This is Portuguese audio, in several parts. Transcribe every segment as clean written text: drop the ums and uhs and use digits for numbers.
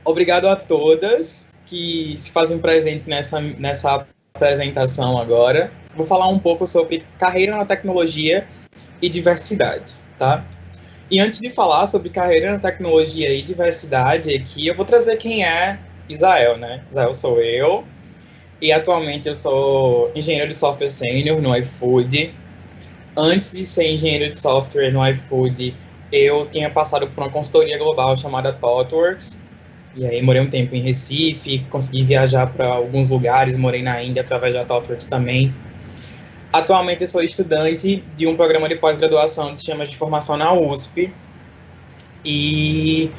Obrigado a todas que se fazem presentes nessa apresentação agora. Vou falar um pouco sobre carreira na tecnologia e diversidade, tá? E antes de falar sobre carreira na tecnologia e diversidade aqui, eu vou trazer quem é Isael, né? Isael sou eu, e atualmente eu sou engenheiro de software sênior no iFood. Antes de ser engenheiro de software no iFood, eu tinha passado por uma consultoria global chamada ThoughtWorks, e aí morei um tempo em Recife, consegui viajar para alguns lugares, morei na Índia através da ThoughtWorks também. Atualmente eu sou estudante de um programa de pós-graduação de sistemas de informação na USP, e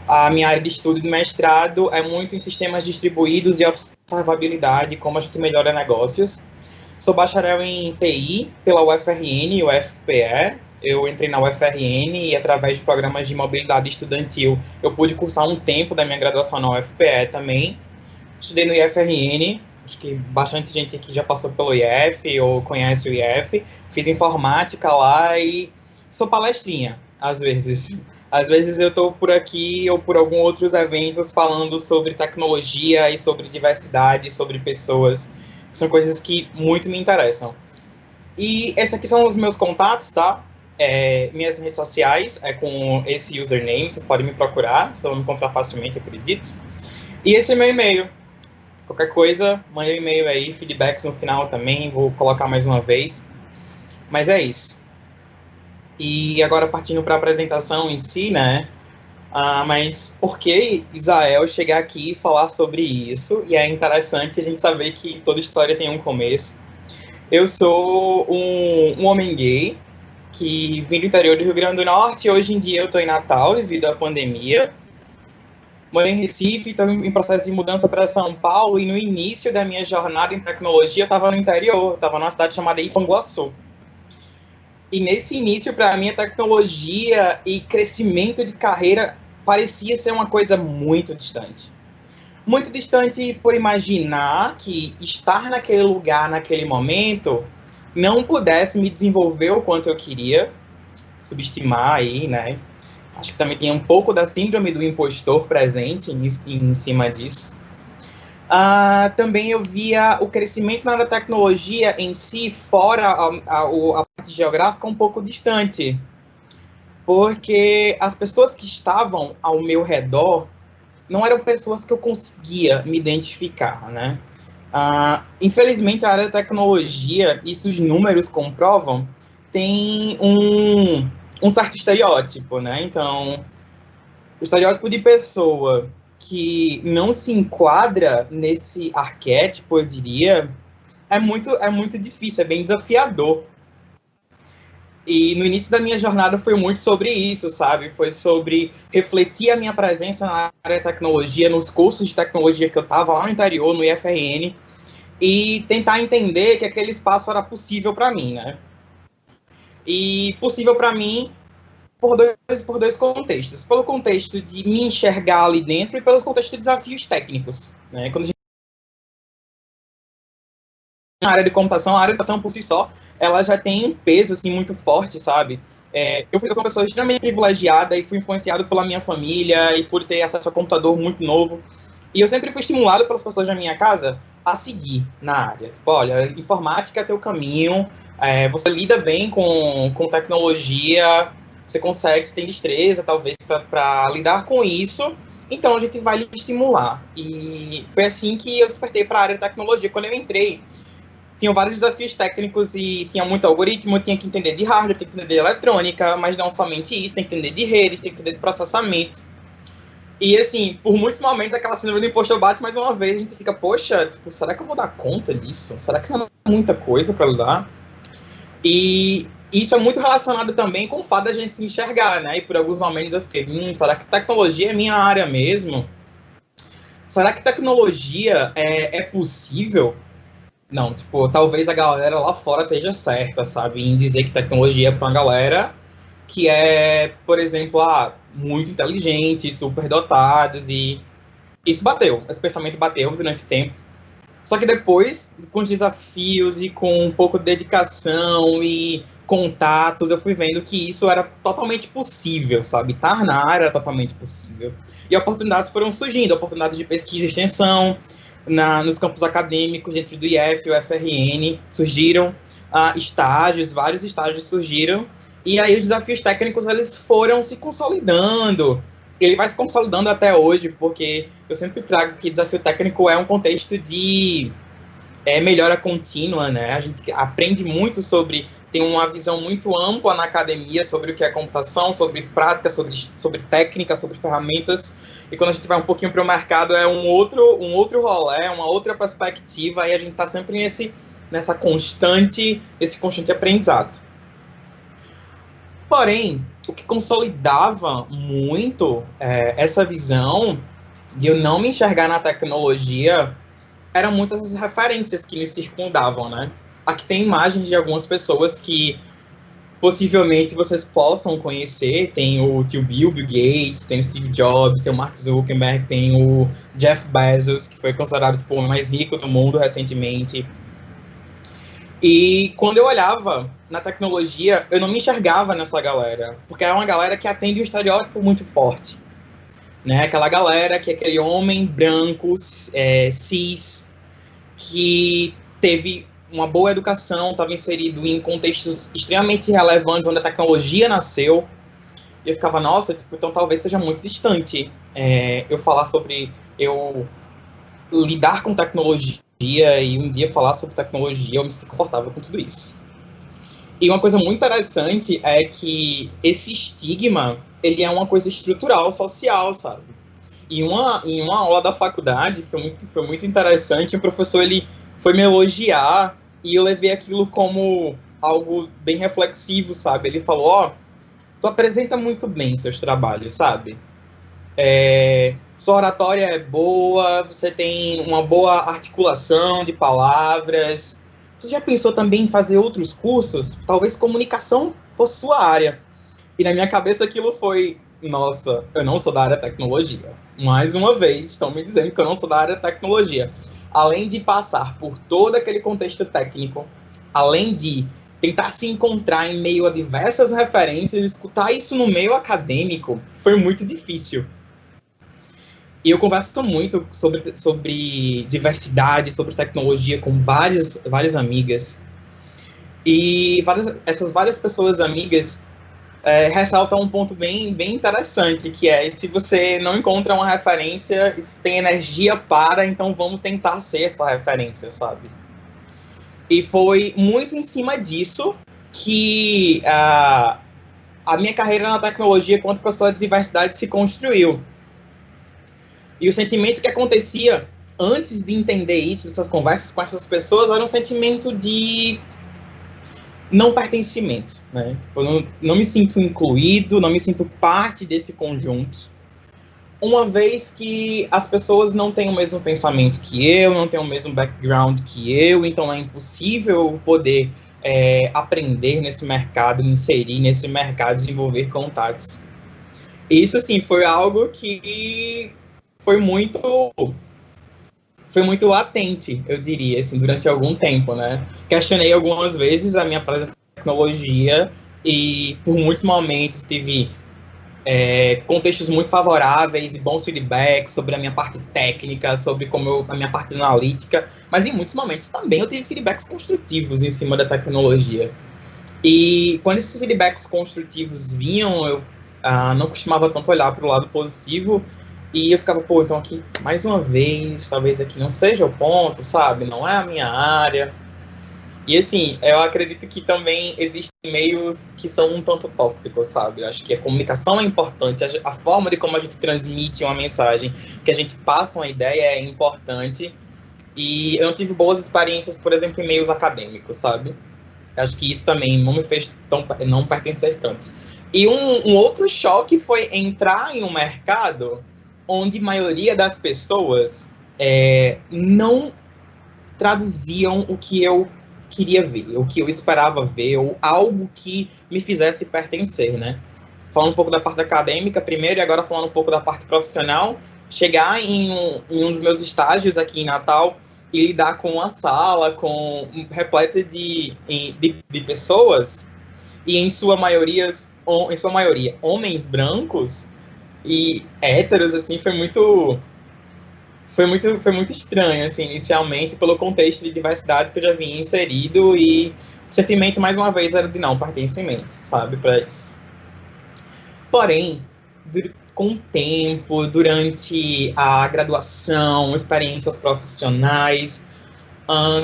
a minha área de estudo de mestrado é muito em sistemas distribuídos e observabilidade, como a gente melhora negócios. Sou bacharel em TI pela UFRN e UFPE. Eu entrei na UFRN e, através de programas de mobilidade estudantil, eu pude cursar um tempo da minha graduação na UFPE também. Estudei no IFRN, acho que bastante gente aqui já passou pelo IF ou conhece o IF. Fiz informática lá e sou palestrinha, às vezes. Às vezes eu estou por aqui ou por alguns outros eventos falando sobre tecnologia e sobre diversidade, sobre pessoas. São coisas que muito me interessam. E esses aqui são os meus contatos, tá? Minhas redes sociais é com esse username, vocês podem me procurar, vocês vão me encontrar facilmente, acredito. E esse é meu e-mail. Qualquer coisa, manda um e-mail aí, feedbacks no final também, vou colocar mais uma vez. Mas é isso. E agora partindo para a apresentação em si, né? Mas por que Isael chegar aqui e falar sobre isso? E é interessante a gente saber que toda história tem um começo. Eu sou um homem gay que vim do interior do Rio Grande do Norte e hoje em dia eu estou em Natal devido à pandemia. Morei em Recife, estou em processo de mudança para São Paulo, e no início da minha jornada em tecnologia eu estava no interior, estava numa cidade chamada Ipanguaçu. E nesse início, para mim, a tecnologia e crescimento de carreira parecia ser uma coisa muito distante. Muito distante por imaginar que estar naquele lugar, naquele momento, não pudesse me desenvolver o quanto eu queria, subestimar aí, né? Acho que também tem um pouco da síndrome do impostor presente em cima disso. Também eu via o crescimento na tecnologia em si, fora a parte geográfica, um pouco distante. Porque as pessoas que estavam ao meu redor não eram pessoas que eu conseguia me identificar, né? Infelizmente, a área da tecnologia, isso os números comprovam, tem um certo estereótipo, né? Então, o estereótipo de pessoa que não se enquadra nesse arquétipo, eu diria, é muito difícil, é bem desafiador. E no início da minha jornada foi muito sobre isso, sabe? Foi sobre refletir a minha presença na área de tecnologia, nos cursos de tecnologia que eu estava lá no interior, no IFRN, e tentar entender que aquele espaço era possível para mim, né? E possível para mim por dois contextos. Pelo contexto de me enxergar ali dentro e pelo contexto de desafios técnicos, né? Quando a gente na área de computação, a área de computação por si só, ela já tem um peso assim muito forte, sabe? Eu fui uma pessoa extremamente privilegiada e fui influenciado pela minha família e por ter acesso a computador muito novo. E eu sempre fui estimulado pelas pessoas da minha casa a seguir na área. Tipo, olha, informática é teu caminho, você lida bem com tecnologia, você consegue, você tem destreza, talvez, para lidar com isso, então a gente vai lhe estimular. E foi assim que eu despertei para a área de tecnologia. Quando eu entrei, tinham vários desafios técnicos e tinha muito algoritmo, tinha que entender de hardware, tinha que entender de eletrônica, mas não somente isso, tem que entender de redes, tem que entender de processamento. E, assim, por muitos momentos aquela síndrome do impostor bate mais uma vez, a gente fica, poxa, tipo, será que eu vou dar conta disso? Será que não é muita coisa para lidar? E isso é muito relacionado também com o fato da gente se enxergar, né? E por alguns momentos eu fiquei, será que tecnologia é minha área mesmo? Será que tecnologia é possível? Não, tipo, talvez a galera lá fora esteja certa, sabe? Em dizer que tecnologia é para uma galera que é, por exemplo, muito inteligente, super dotados, e isso bateu, esse pensamento bateu durante o tempo. Só que depois, com os desafios e com um pouco de dedicação e contatos, eu fui vendo que isso era totalmente possível, sabe? Estar na área era totalmente possível. E oportunidades foram surgindo, oportunidades de pesquisa e extensão, nos campos acadêmicos, dentro do IF, o FRN, surgiram estágios, vários estágios surgiram, e aí os desafios técnicos, eles foram se consolidando. Ele vai se consolidando até hoje, porque eu sempre trago que desafio técnico é um contexto de melhora contínua, né? A gente aprende muito tem uma visão muito ampla na academia sobre o que é computação, sobre prática, sobre técnica, sobre ferramentas, e quando a gente vai um pouquinho para o mercado é um outro rolê, uma outra perspectiva, e a gente está sempre esse constante aprendizado. Porém, o que consolidava muito essa visão de eu não me enxergar na tecnologia eram muitas as referências que nos circundavam, né? Aqui tem imagens de algumas pessoas que possivelmente vocês possam conhecer. Tem o tio Bill Gates, tem o Steve Jobs, tem o Mark Zuckerberg, tem o Jeff Bezos, que foi considerado o homem mais rico do mundo recentemente. E quando eu olhava na tecnologia, eu não me enxergava nessa galera, porque é uma galera que atende um estereótipo muito forte, né? Aquela galera que é aquele homem branco, cis, que teve uma boa educação, estava inserido em contextos extremamente relevantes, onde a tecnologia nasceu, e eu ficava, nossa, então talvez seja muito distante eu falar sobre, eu lidar com tecnologia e um dia falar sobre tecnologia, eu me sinto confortável com tudo isso. E uma coisa muito interessante é que esse estigma, ele é uma coisa estrutural, social, sabe? Em uma aula da faculdade, foi muito interessante, o professor ele foi me elogiar e eu levei aquilo como algo bem reflexivo, sabe? Ele falou, tu apresenta muito bem seus trabalhos, sabe? Sua oratória é boa, você tem uma boa articulação de palavras. Você já pensou também em fazer outros cursos? Talvez comunicação fosse sua área. E na minha cabeça aquilo foi, nossa, eu não sou da área de tecnologia. Mais uma vez, estão me dizendo que eu não sou da área de tecnologia. Além de passar por todo aquele contexto técnico, além de tentar se encontrar em meio a diversas referências, escutar isso no meio acadêmico, foi muito difícil. E eu converso muito sobre diversidade, sobre tecnologia com várias amigas. E essas várias pessoas amigas ressaltam um ponto bem interessante, que é, se você não encontra uma referência, se tem energia então vamos tentar ser essa referência, sabe? E foi muito em cima disso que a minha carreira na tecnologia quanto pessoa de diversidade se construiu. E o sentimento que acontecia antes de entender isso, dessas conversas com essas pessoas, era um sentimento de não pertencimento, né? Eu não me sinto incluído, não me sinto parte desse conjunto, uma vez que as pessoas não têm o mesmo pensamento que eu, não têm o mesmo background que eu, então é impossível poder aprender nesse mercado, me inserir nesse mercado, desenvolver contatos. Isso, assim, foi algo que foi muito latente, eu diria, assim, durante algum tempo, né? Questionei algumas vezes a minha presença na tecnologia e, por muitos momentos, tive contextos muito favoráveis e bons feedbacks sobre a minha parte técnica, sobre a minha parte analítica, mas em muitos momentos também eu tive feedbacks construtivos em cima da tecnologia. E quando esses feedbacks construtivos vinham, eu não costumava tanto olhar para o lado positivo, e eu ficava, então aqui, mais uma vez, talvez aqui não seja o ponto, sabe? Não é a minha área. E, assim, eu acredito que também existem meios que são um tanto tóxicos, sabe? Eu acho que a comunicação é importante, a forma de como a gente transmite uma mensagem, que a gente passa uma ideia é importante. E eu não tive boas experiências, por exemplo, em meios acadêmicos, sabe? Eu acho que isso também não me fez não pertencer tanto. E um outro choque foi entrar em um mercado onde a maioria das pessoas não traduziam o que eu queria ver, o que eu esperava ver, ou algo que me fizesse pertencer, né? Falando um pouco da parte acadêmica primeiro, e agora falando um pouco da parte profissional, chegar em um dos meus estágios aqui em Natal e lidar com uma sala repleta de pessoas e em sua maioria, homens brancos e héteros, assim, foi muito estranho, assim, inicialmente, pelo contexto de diversidade que eu já vinha inserido, e o sentimento, mais uma vez, era de não pertencimento, sabe, para isso. Porém, com o tempo, durante a graduação, experiências profissionais,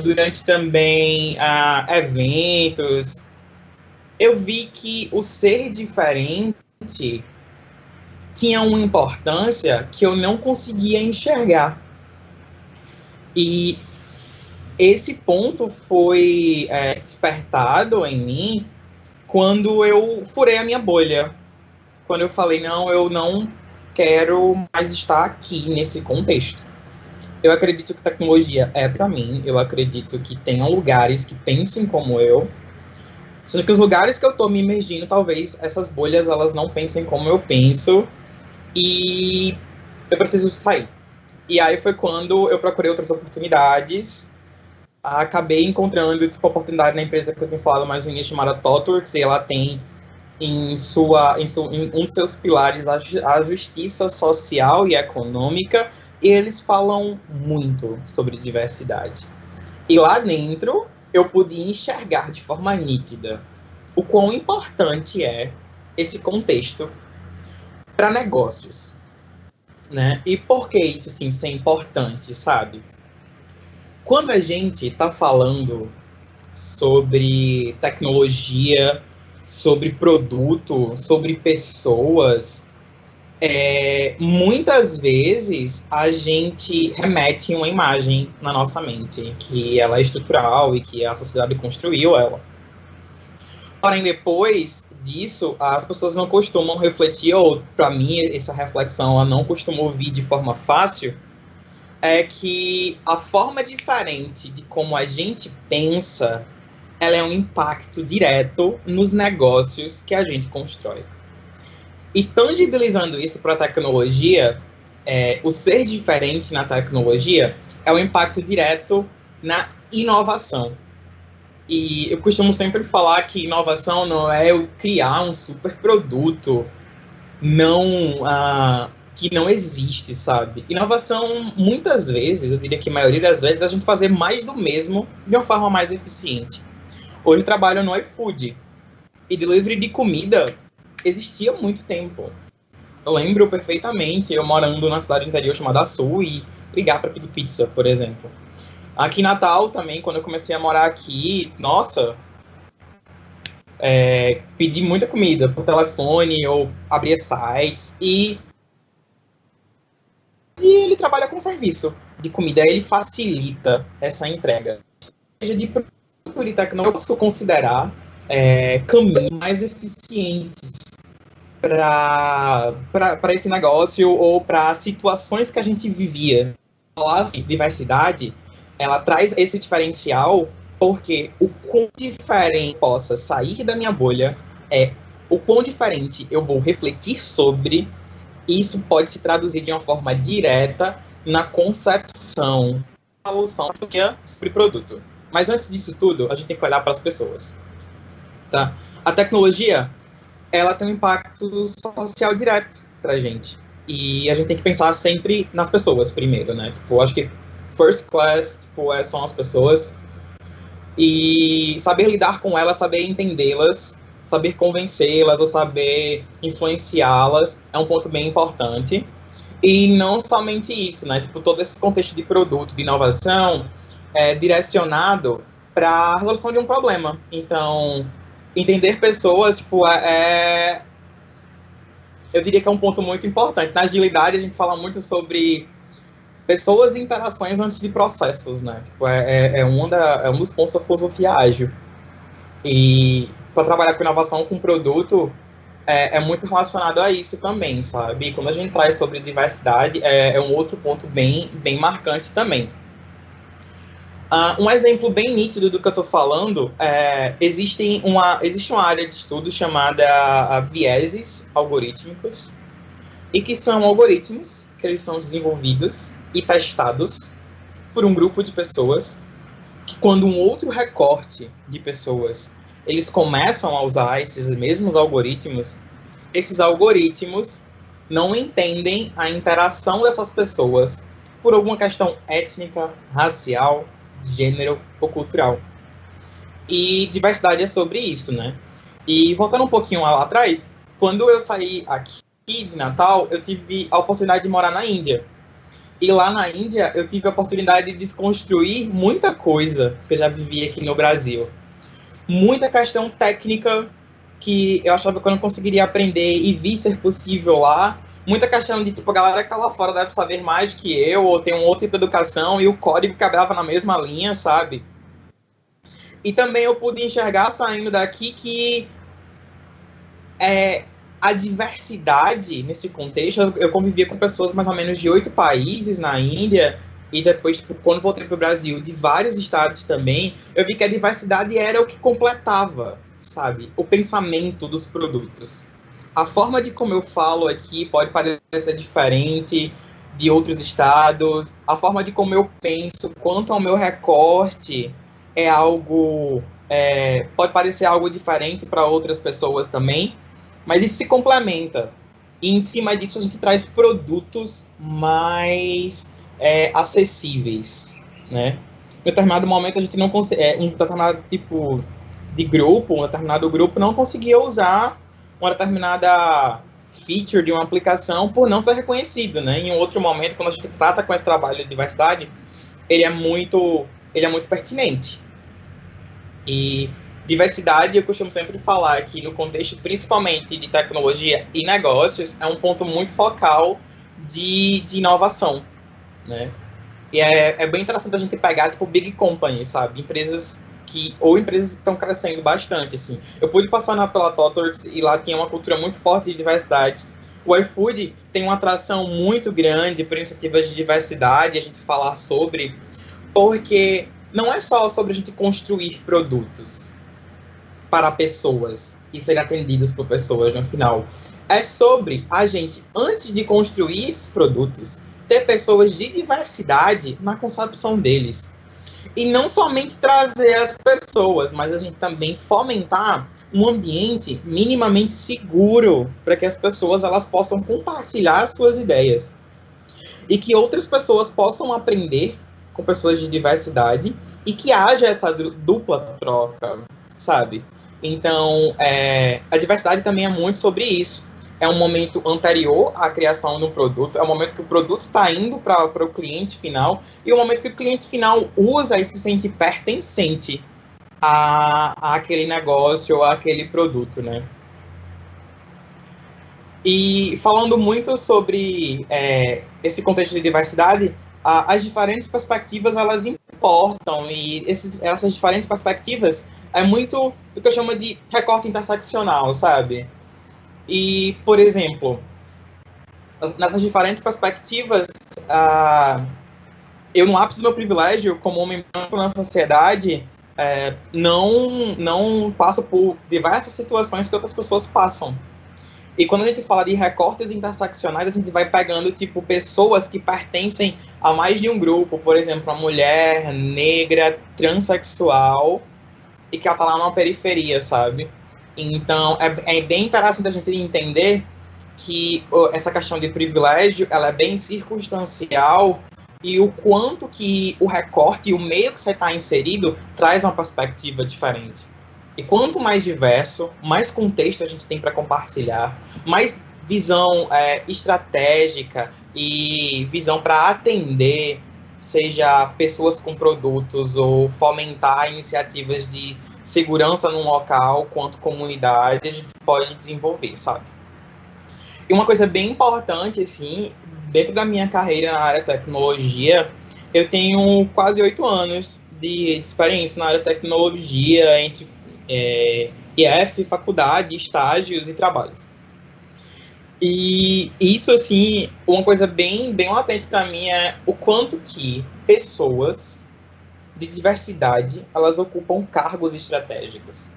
durante também eventos, eu vi que o ser diferente tinha uma importância que eu não conseguia enxergar. E esse ponto foi despertado em mim quando eu furei a minha bolha. Quando eu falei, não, eu não quero mais estar aqui nesse contexto. Eu acredito que tecnologia é para mim, eu acredito que tenham lugares que pensem como eu, só que os lugares que eu estou me imergindo, talvez essas bolhas elas não pensem como eu penso, e eu preciso sair. E aí foi quando eu procurei outras oportunidades, acabei encontrando tipo, oportunidade na empresa que eu tenho falado mais no início, chamada ThoughtWorks, e ela tem em um dos seus pilares a justiça social e econômica, e eles falam muito sobre diversidade. E lá dentro, eu pude enxergar de forma nítida o quão importante é esse contexto para negócios, né? E por que isso sim é importante, sabe? Quando a gente está falando sobre tecnologia, sobre produto, sobre pessoas, muitas vezes a gente remete uma imagem na nossa mente, que ela é estrutural e que a sociedade construiu ela. Porém, depois disso, as pessoas não costumam refletir, ou para mim, essa reflexão ela não costuma vir de forma fácil, é que a forma diferente de como a gente pensa, ela é um impacto direto nos negócios que a gente constrói. E tangibilizando isso para a tecnologia, o ser diferente na tecnologia é um impacto direto na inovação. E eu costumo sempre falar que inovação não é eu criar um super produto que não existe, sabe? Inovação, muitas vezes, eu diria que a maioria das vezes, é a gente fazer mais do mesmo de uma forma mais eficiente. Hoje eu trabalho no iFood, e delivery de comida existia há muito tempo. Eu lembro perfeitamente eu morando na cidade interior chamada Sul e ligar para pedir pizza, por exemplo. Aqui em Natal também, quando eu comecei a morar aqui, nossa, pedi muita comida por telefone ou abria sites, e ele trabalha com serviço de comida, ele facilita essa entrega. Seja de produto de tecnologia, eu posso considerar caminhos mais eficientes para esse negócio ou para situações que a gente vivia. Falar assim, diversidade, ela traz esse diferencial porque o quão diferente possa sair da minha bolha o quão diferente eu vou refletir sobre, isso pode se traduzir de uma forma direta na concepção, na solução sobre produto. Mas antes disso tudo, a gente tem que olhar para as pessoas. Tá? A tecnologia, ela tem um impacto social direto pra gente. E a gente tem que pensar sempre nas pessoas primeiro, né? Tipo, acho que first class, tipo, são as pessoas. E saber lidar com elas, saber entendê-las, saber convencê-las ou saber influenciá-las é um ponto bem importante. E não somente isso, né? Tipo, todo esse contexto de produto, de inovação, é direcionado para a resolução de um problema. Então, entender pessoas, tipo, eu diria que é um ponto muito importante. Na agilidade, a gente fala muito sobre pessoas e interações antes de processos, né? Tipo, é um dos pontos da filosofia ágil. E para trabalhar com inovação, com produto, é muito relacionado a isso também, sabe? E quando a gente traz sobre diversidade, é um outro ponto bem, bem marcante também. Um exemplo bem nítido do que eu estou falando, existe uma área de estudo chamada vieses algorítmicos, e que são algoritmos que eles são desenvolvidos e testados por um grupo de pessoas que, quando um outro recorte de pessoas eles começam a usar esses mesmos algoritmos, esses algoritmos não entendem a interação dessas pessoas por alguma questão étnica, racial, gênero ou cultural. E diversidade é sobre isso, né? E voltando um pouquinho lá atrás, quando eu saí aqui de Natal, eu tive a oportunidade de morar na Índia. E lá na Índia, eu tive a oportunidade de desconstruir muita coisa que eu já vivi aqui no Brasil. Muita questão técnica que eu achava que eu não conseguiria aprender e vi ser possível lá. Muita questão de, tipo, a galera que tá lá fora deve saber mais do que eu, ou tem um outro tipo de educação, e o código quebrava na mesma linha, sabe? E também eu pude enxergar, saindo daqui, que a diversidade nesse contexto, eu convivia com pessoas mais ou menos de 8 países na Índia, e depois, tipo, quando voltei para o Brasil, de vários estados também, eu vi que a diversidade era o que completava, sabe, o pensamento dos produtos. A forma de como eu falo aqui pode parecer diferente de outros estados, a forma de como eu penso quanto ao meu recorte é algo, pode parecer algo diferente para outras pessoas também, mas isso se complementa. E em cima disso a gente traz produtos mais acessíveis, né? Em determinado momento a gente não consegue, um determinado tipo de grupo, um determinado grupo não conseguia usar uma determinada feature de uma aplicação por não ser reconhecido, né? Em um outro momento, quando a gente trata com esse trabalho de diversidade, ele é muito pertinente. E diversidade, eu costumo sempre falar que no contexto principalmente de tecnologia e negócios, é um ponto muito focal de inovação, né? E é bem interessante a gente pegar, tipo, big companies, sabe? Empresas que estão crescendo bastante, assim. Eu pude passar pela Totworks e lá tinha uma cultura muito forte de diversidade. O iFood tem uma atração muito grande por iniciativas de diversidade, a gente falar sobre, porque não é só sobre a gente construir produtos para pessoas e serem atendidas por pessoas no final. É sobre a gente, antes de construir esses produtos, ter pessoas de diversidade na concepção deles. E não somente trazer as pessoas, mas a gente também fomentar um ambiente minimamente seguro para que as pessoas elas possam compartilhar suas ideias. E que outras pessoas possam aprender com pessoas de diversidade e que haja essa dupla troca, sabe? Então, a diversidade também é muito sobre isso. É um momento anterior à criação do produto, é um momento que o produto está indo para o cliente final, e é o momento que o cliente final usa e se sente pertencente àquele negócio ou àquele produto, né? E falando muito sobre esse contexto de diversidade, as diferentes perspectivas, elas importam, e essas diferentes perspectivas é muito o que eu chamo de recorte interseccional, sabe? E, por exemplo, nessas diferentes perspectivas, eu, no ápice do meu privilégio, como homem branco na sociedade, não passo por diversas situações que outras pessoas passam. E quando a gente fala de recortes interseccionais, a gente vai pegando, tipo, pessoas que pertencem a mais de um grupo, por exemplo, a mulher negra, transexual, e que ela tá lá numa periferia, sabe? Então, é bem interessante a gente entender que essa questão de privilégio, ela é bem circunstancial, e o quanto que o recorte e o meio que você está inserido traz uma perspectiva diferente. E quanto mais diverso, mais contexto a gente tem para compartilhar, mais visão estratégica e visão para atender, seja pessoas com produtos ou fomentar iniciativas de segurança num local, quanto comunidade, a gente pode desenvolver, sabe? E uma coisa bem importante, assim, dentro da minha carreira na área de tecnologia, eu tenho quase 8 anos de experiência na área de tecnologia, entre IF, faculdade, estágios e trabalhos. E isso, assim, uma coisa bem latente para mim é o quanto que pessoas de diversidade, elas ocupam cargos estratégicos.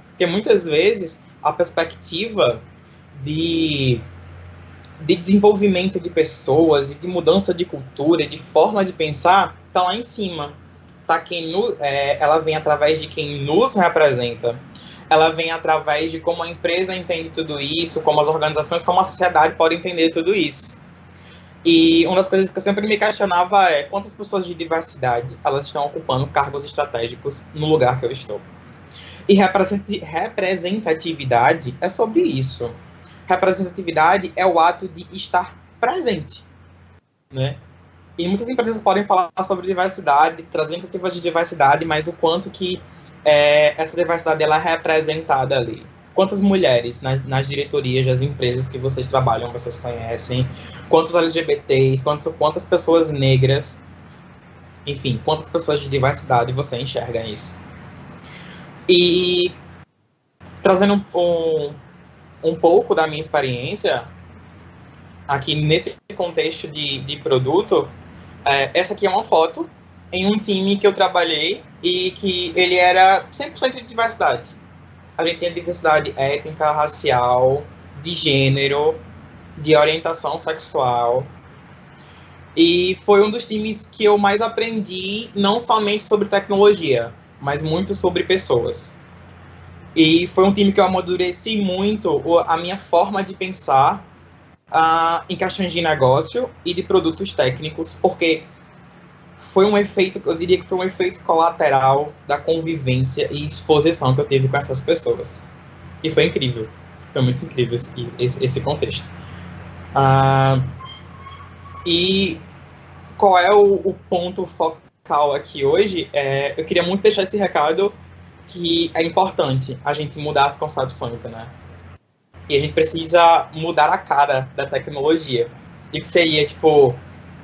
Porque muitas vezes a perspectiva de desenvolvimento de pessoas e de mudança de cultura e de forma de pensar está lá em cima. Ela vem através de quem nos representa. ela vem através de como a empresa entende tudo isso, como as organizações, como a sociedade pode entender tudo isso. E uma das coisas que eu sempre me questionava é quantas pessoas de diversidade elas estão ocupando cargos estratégicos no lugar que eu estou. E representatividade é sobre isso. Representatividade é o ato de estar presente, né? E muitas empresas podem falar sobre diversidade, trazer iniciativas de diversidade, mas o quanto que essa diversidade ela é representada ali. Quantas mulheres nas diretorias das empresas que vocês trabalham, vocês conhecem? Quantos LGBTs? Quantas pessoas negras? Enfim, quantas pessoas de diversidade você enxerga isso? E trazendo um pouco da minha experiência, aqui nesse contexto de produto, essa aqui é uma foto em um time que eu trabalhei e que ele era 100% de diversidade. A gente tinha diversidade étnica, racial, de gênero, de orientação sexual. E foi um dos times que eu mais aprendi, não somente sobre tecnologia, mas muito sobre pessoas. E foi um time que eu amadureci muito a minha forma de pensar em questões de negócio e de produtos técnicos, porque foi um efeito, eu diria que foi um efeito colateral da convivência e exposição que eu tive com essas pessoas. E foi incrível, foi muito incrível esse contexto. E qual é o ponto focal aqui hoje? Eu queria muito deixar esse recado que é importante a gente mudar as concepções, né? E a gente precisa mudar a cara da tecnologia. E o que seria, tipo,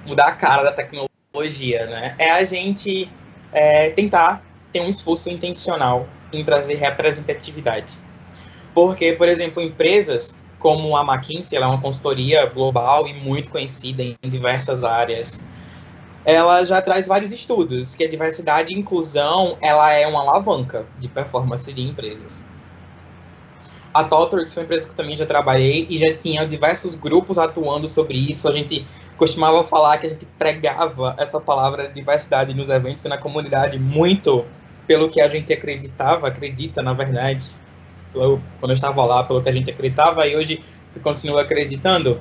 mudar a cara da tecnologia, né? É a gente tentar ter um esforço intencional em trazer representatividade. Porque, por exemplo, empresas como a McKinsey, ela é uma consultoria global e muito conhecida em diversas áreas, ela já traz vários estudos que a diversidade e inclusão ela é uma alavanca de performance de empresas. A ThoughtWorks foi uma empresa que eu também já trabalhei e já tinha diversos grupos atuando sobre isso. A gente costumava falar que a gente pregava essa palavra diversidade nos eventos e na comunidade muito pelo que a gente acredita, na verdade. Quando eu estava lá, pelo que a gente acreditava, e hoje eu continuo acreditando,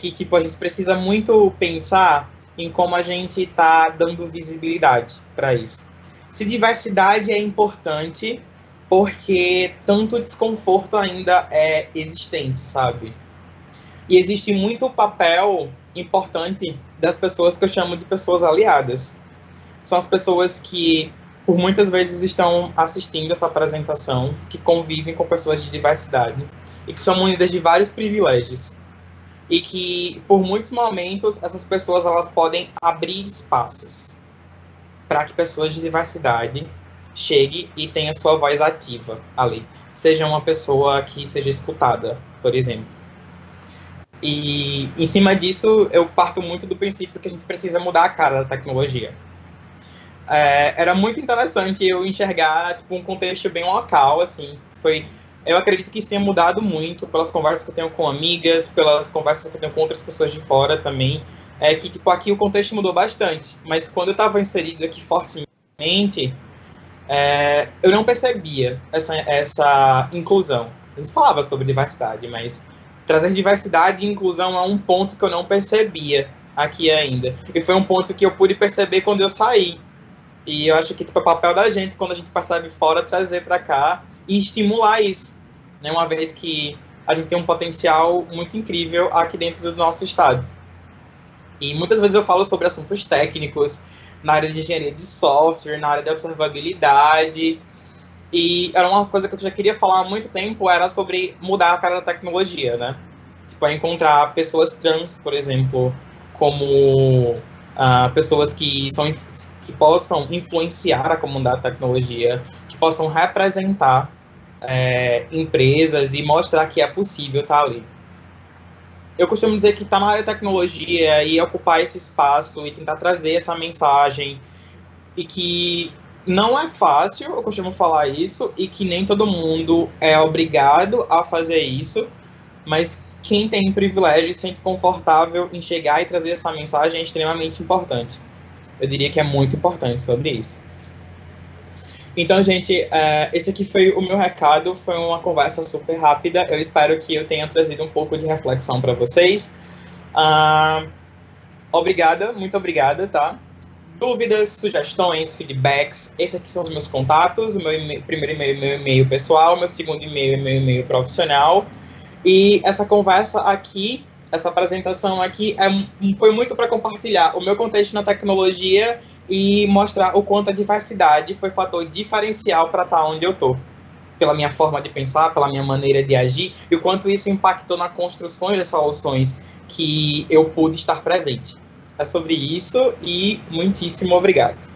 que tipo, a gente precisa muito pensar em como a gente está dando visibilidade para isso. Se diversidade é importante, porque tanto desconforto ainda é existente, sabe? E existe muito papel importante das pessoas que eu chamo de pessoas aliadas. São as pessoas que, por muitas vezes, estão assistindo essa apresentação, que convivem com pessoas de diversidade e que são munidas de vários privilégios. E que, por muitos momentos, essas pessoas elas podem abrir espaços para que pessoas de diversidade chegue e tenha sua voz ativa ali. Seja uma pessoa que seja escutada, por exemplo. E, em cima disso, eu parto muito do princípio que a gente precisa mudar a cara da tecnologia. Era muito interessante eu enxergar tipo, um contexto bem local, assim. Eu acredito que isso tenha mudado muito pelas conversas que eu tenho com amigas, pelas conversas que eu tenho com outras pessoas de fora também. Que, tipo, aqui o contexto mudou bastante. Mas quando eu estava inserido aqui fortemente, eu não percebia essa inclusão. A gente falava sobre diversidade, mas trazer diversidade e inclusão é um ponto que eu não percebia aqui ainda. E foi um ponto que eu pude perceber quando eu saí. E eu acho que tipo, é o papel da gente, quando a gente percebe fora, trazer para cá e estimular isso. Né? Uma vez que a gente tem um potencial muito incrível aqui dentro do nosso estado. E muitas vezes eu falo sobre assuntos técnicos, na área de engenharia de software, na área de observabilidade. E era uma coisa que eu já queria falar há muito tempo, era sobre mudar a cara da tecnologia, né? Tipo, encontrar pessoas trans, por exemplo, como pessoas que possam influenciar a comunidade da tecnologia, que possam representar empresas e mostrar que é possível estar ali. Eu costumo dizer que estar na área de tecnologia e ocupar esse espaço e tentar trazer essa mensagem e que não é fácil, eu costumo falar isso, e que nem todo mundo é obrigado a fazer isso, mas quem tem privilégio e se sente confortável em chegar e trazer essa mensagem é extremamente importante. Eu diria que é muito importante sobre isso. Então, gente, esse aqui foi o meu recado, foi uma conversa super rápida, eu espero que eu tenha trazido um pouco de reflexão para vocês. Obrigada, muito obrigada, tá? Dúvidas, sugestões, feedbacks, esses aqui são os meus contatos, o meu primeiro e-mail, meu e-mail pessoal, meu segundo e-mail, meu e-mail profissional. E essa conversa aqui, essa apresentação aqui, foi muito para compartilhar o meu contexto na tecnologia e mostrar o quanto a diversidade foi fator diferencial para estar onde eu estou. Pela minha forma de pensar, pela minha maneira de agir, e o quanto isso impactou na construção das soluções que eu pude estar presente. É sobre isso e muitíssimo obrigado.